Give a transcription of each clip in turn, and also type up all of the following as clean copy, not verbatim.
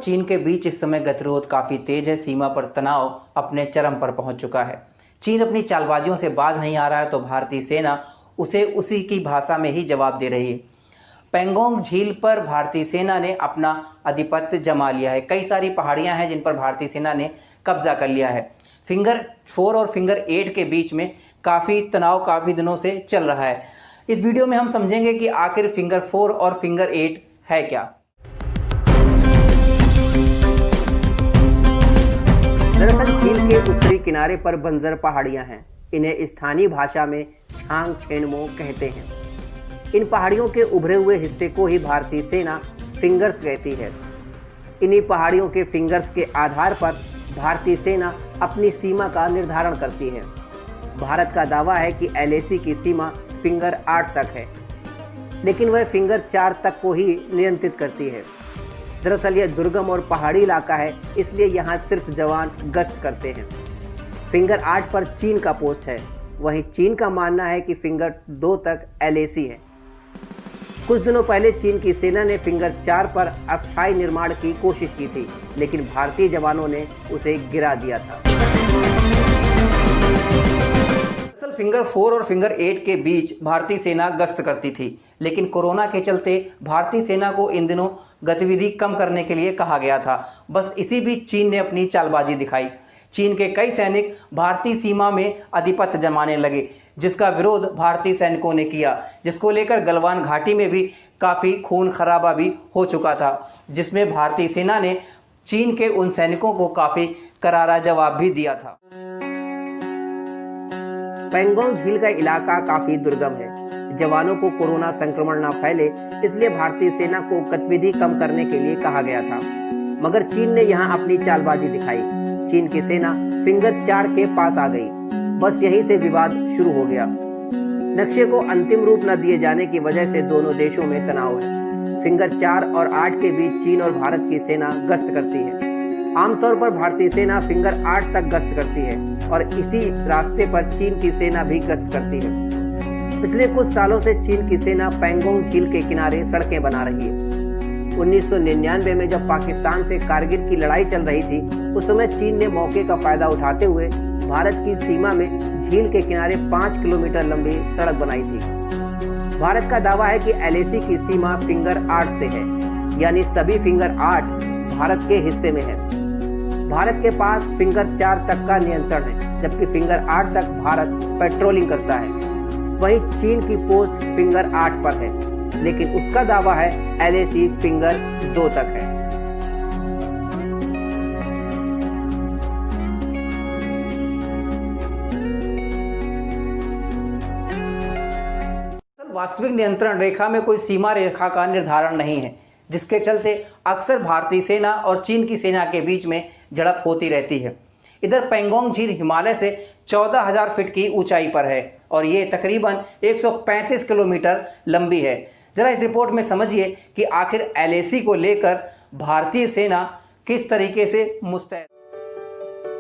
चीन के बीच इस समय गतिरोध काफ़ी तेज है। सीमा पर तनाव अपने चरम पर पहुंच चुका है। चीन अपनी चालबाजियों से बाज नहीं आ रहा है तो भारतीय सेना उसे उसी की भाषा में ही जवाब दे रही है। पैंगोंग झील पर भारतीय सेना ने अपना आधिपत्य जमा लिया है। कई सारी पहाड़ियां हैं जिन पर भारतीय सेना ने कब्जा कर लिया है। फिंगर 4 और फिंगर 8 के बीच में काफ़ी तनाव काफ़ी दिनों से चल रहा है। इस वीडियो में हम समझेंगे कि आखिर फिंगर 4 और फिंगर 8 है क्या। दरअसल झील के उत्तरी किनारे पर बंजर पहाड़ियां हैं। इन्हें स्थानीय भाषा में छांग छेनमो कहते हैं। इन पहाड़ियों के उभरे हुए हिस्से को ही भारतीय सेना फिंगर्स कहती है। इन्हीं पहाड़ियों के फिंगर्स के आधार पर भारतीय सेना अपनी सीमा का निर्धारण करती है। भारत का दावा है कि LAC की सीमा फिंगर 8 तक है, लेकिन वह फिंगर 4 तक को ही नियंत्रित करती है। दरअसल यह दुर्गम और पहाड़ी इलाका है, इसलिए यहाँ सिर्फ जवान गश्त करते हैं। फिंगर 8 पर चीन का पोस्ट है। वहीं चीन का मानना है कि फिंगर 2 तक LAC है। कुछ दिनों पहले चीन की सेना ने फिंगर 4 पर अस्थायी निर्माण की कोशिश की थी, लेकिन भारतीय जवानों ने उसे गिरा दिया था। दरअसल फिंगर 4 और फिंगर 8 के बीच भारतीय सेना गश्त करती थी, लेकिन कोरोना के चलते भारतीय सेना को इन दिनों गतिविधि कम करने के लिए कहा गया था। बस इसी बीच चीन ने अपनी चालबाजी दिखाई। चीन के कई सैनिक भारतीय सीमा में आधिपत्य जमाने लगे, जिसका विरोध भारतीय सैनिकों ने किया, जिसको लेकर गलवान घाटी में भी काफ़ी खून खराबा भी हो चुका था, जिसमें भारतीय सेना ने चीन के उन सैनिकों को काफ़ी करारा जवाब भी दिया था। पैंगोंग झील का इलाका काफ़ी दुर्गम है। जवानों को कोरोना संक्रमण न फैले, इसलिए भारतीय सेना को गतिविधि कम करने के लिए कहा गया था, मगर चीन ने यहाँ अपनी चालबाजी दिखाई। चीन की सेना फिंगर 4 के पास आ गई। बस यहीं से विवाद शुरू हो गया। नक्शे को अंतिम रूप न दिए जाने की वजह से दोनों देशों में तनाव है। फिंगर 4 और 8 के बीच चीन और भारत की सेना गश्त करती है। आमतौर पर भारतीय सेना फिंगर 8 तक गश्त करती है और इसी रास्ते पर चीन की सेना भी गश्त करती है। पिछले कुछ सालों से चीन की सेना पैंगोंग झील के किनारे सड़कें बना रही है। 1999 में जब पाकिस्तान से कारगिल की लड़ाई चल रही थी, उस समय चीन ने मौके का फायदा उठाते हुए भारत की सीमा में झील के किनारे 5 किलोमीटर लंबी सड़क बनाई थी। भारत का दावा है कि LAC की सीमा फिंगर 8 से है, यानी सभी फिंगर 8 भारत के हिस्से में है। भारत के पास फिंगर 4 तक का नियंत्रण है, जबकि फिंगर 8 तक भारत पेट्रोलिंग करता है। वहीं चीन की पोस्ट फिंगर 8 पर है, लेकिन उसका दावा है LAC फिंगर 2 तक है। वास्तविक नियंत्रण रेखा में कोई सीमा रेखा का निर्धारण नहीं है, जिसके चलते अक्सर भारतीय सेना और चीन की सेना के बीच में झड़प होती रहती है। इधर पैंगोंग झील हिमालय से 14,000 फीट की ऊंचाई पर है और ये तकरीबन 135 किलोमीटर लंबी है। जरा इस रिपोर्ट में समझिए कि आखिर LAC को लेकर भारतीय सेना किस तरीके से मुस्तैद।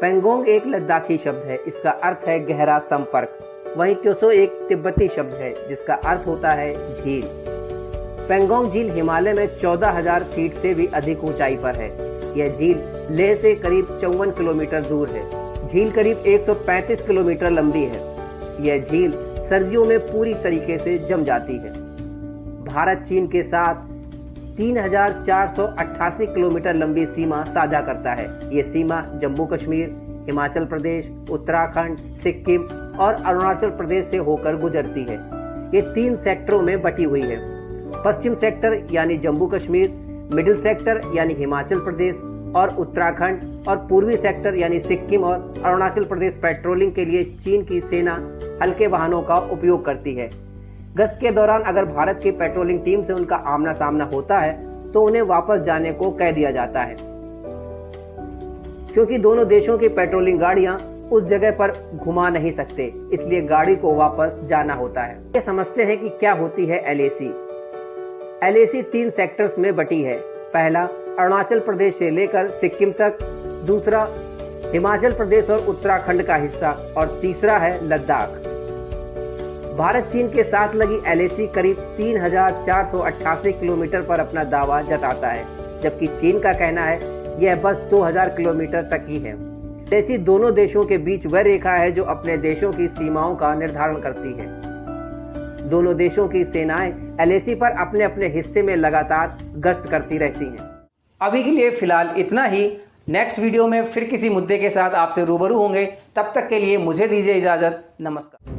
पैंगोंग एक लद्दाखी शब्द है, इसका अर्थ है गहरा संपर्क। वहीं क्योसो एक तिब्बती शब्द है, जिसका अर्थ होता है झील। पैंगोंग झील हिमालय में 14,000 फीट से भी अधिक ऊंचाई पर है। यह झील लेह से करीब 54 किलोमीटर दूर है। झील करीब 135 किलोमीटर लंबी है। यह झील सर्दियों में पूरी तरीके से जम जाती है। भारत चीन के साथ 3,488 किलोमीटर लंबी सीमा साझा करता है। ये सीमा जम्मू कश्मीर, हिमाचल प्रदेश, उत्तराखंड, सिक्किम और अरुणाचल प्रदेश से होकर गुजरती है। ये 3 सेक्टरों में बटी हुई है। पश्चिम सेक्टर यानी जम्मू कश्मीर, मिडिल सेक्टर यानी हिमाचल प्रदेश और उत्तराखंड, और पूर्वी सेक्टर यानी सिक्किम और अरुणाचल प्रदेश पेट्रोलिंग के लिए चीन की सेना हल्के वाहनों का उपयोग करती है। गश्त के दौरान अगर भारत की पेट्रोलिंग टीम से उनका आमना सामना होता है तो उन्हें वापस जाने को कह दिया जाता है, क्योंकि दोनों देशों की पेट्रोलिंग गाड़ियां उस जगह पर घुमा नहीं सकते, इसलिए गाड़ी को वापस जाना होता है। ये समझते हैं कि क्या होती है LAC। LAC 3 सेक्टर्स में बटी है। पहला अरुणाचल प्रदेश से लेकर सिक्किम तक, दूसरा हिमाचल प्रदेश और उत्तराखंड का हिस्सा, और तीसरा है लद्दाख। भारत चीन के साथ लगी LAC करीब 3,488 किलोमीटर पर अपना दावा जताता है, जबकि चीन का कहना है यह बस 2000 किलोमीटर तक ही है। ऐसी दोनों देशों के बीच वह रेखा है जो अपने देशों की सीमाओं का निर्धारण करती है। दोनों देशों की सेनाएं एलएसी पर अपने अपने हिस्से में लगातार गश्त करती रहती हैं। अभी के लिए फिलहाल इतना ही। नेक्स्ट वीडियो में फिर किसी मुद्दे के साथ आपसे रूबरू होंगे। तब तक के लिए मुझे दीजिए इजाजत। नमस्कार।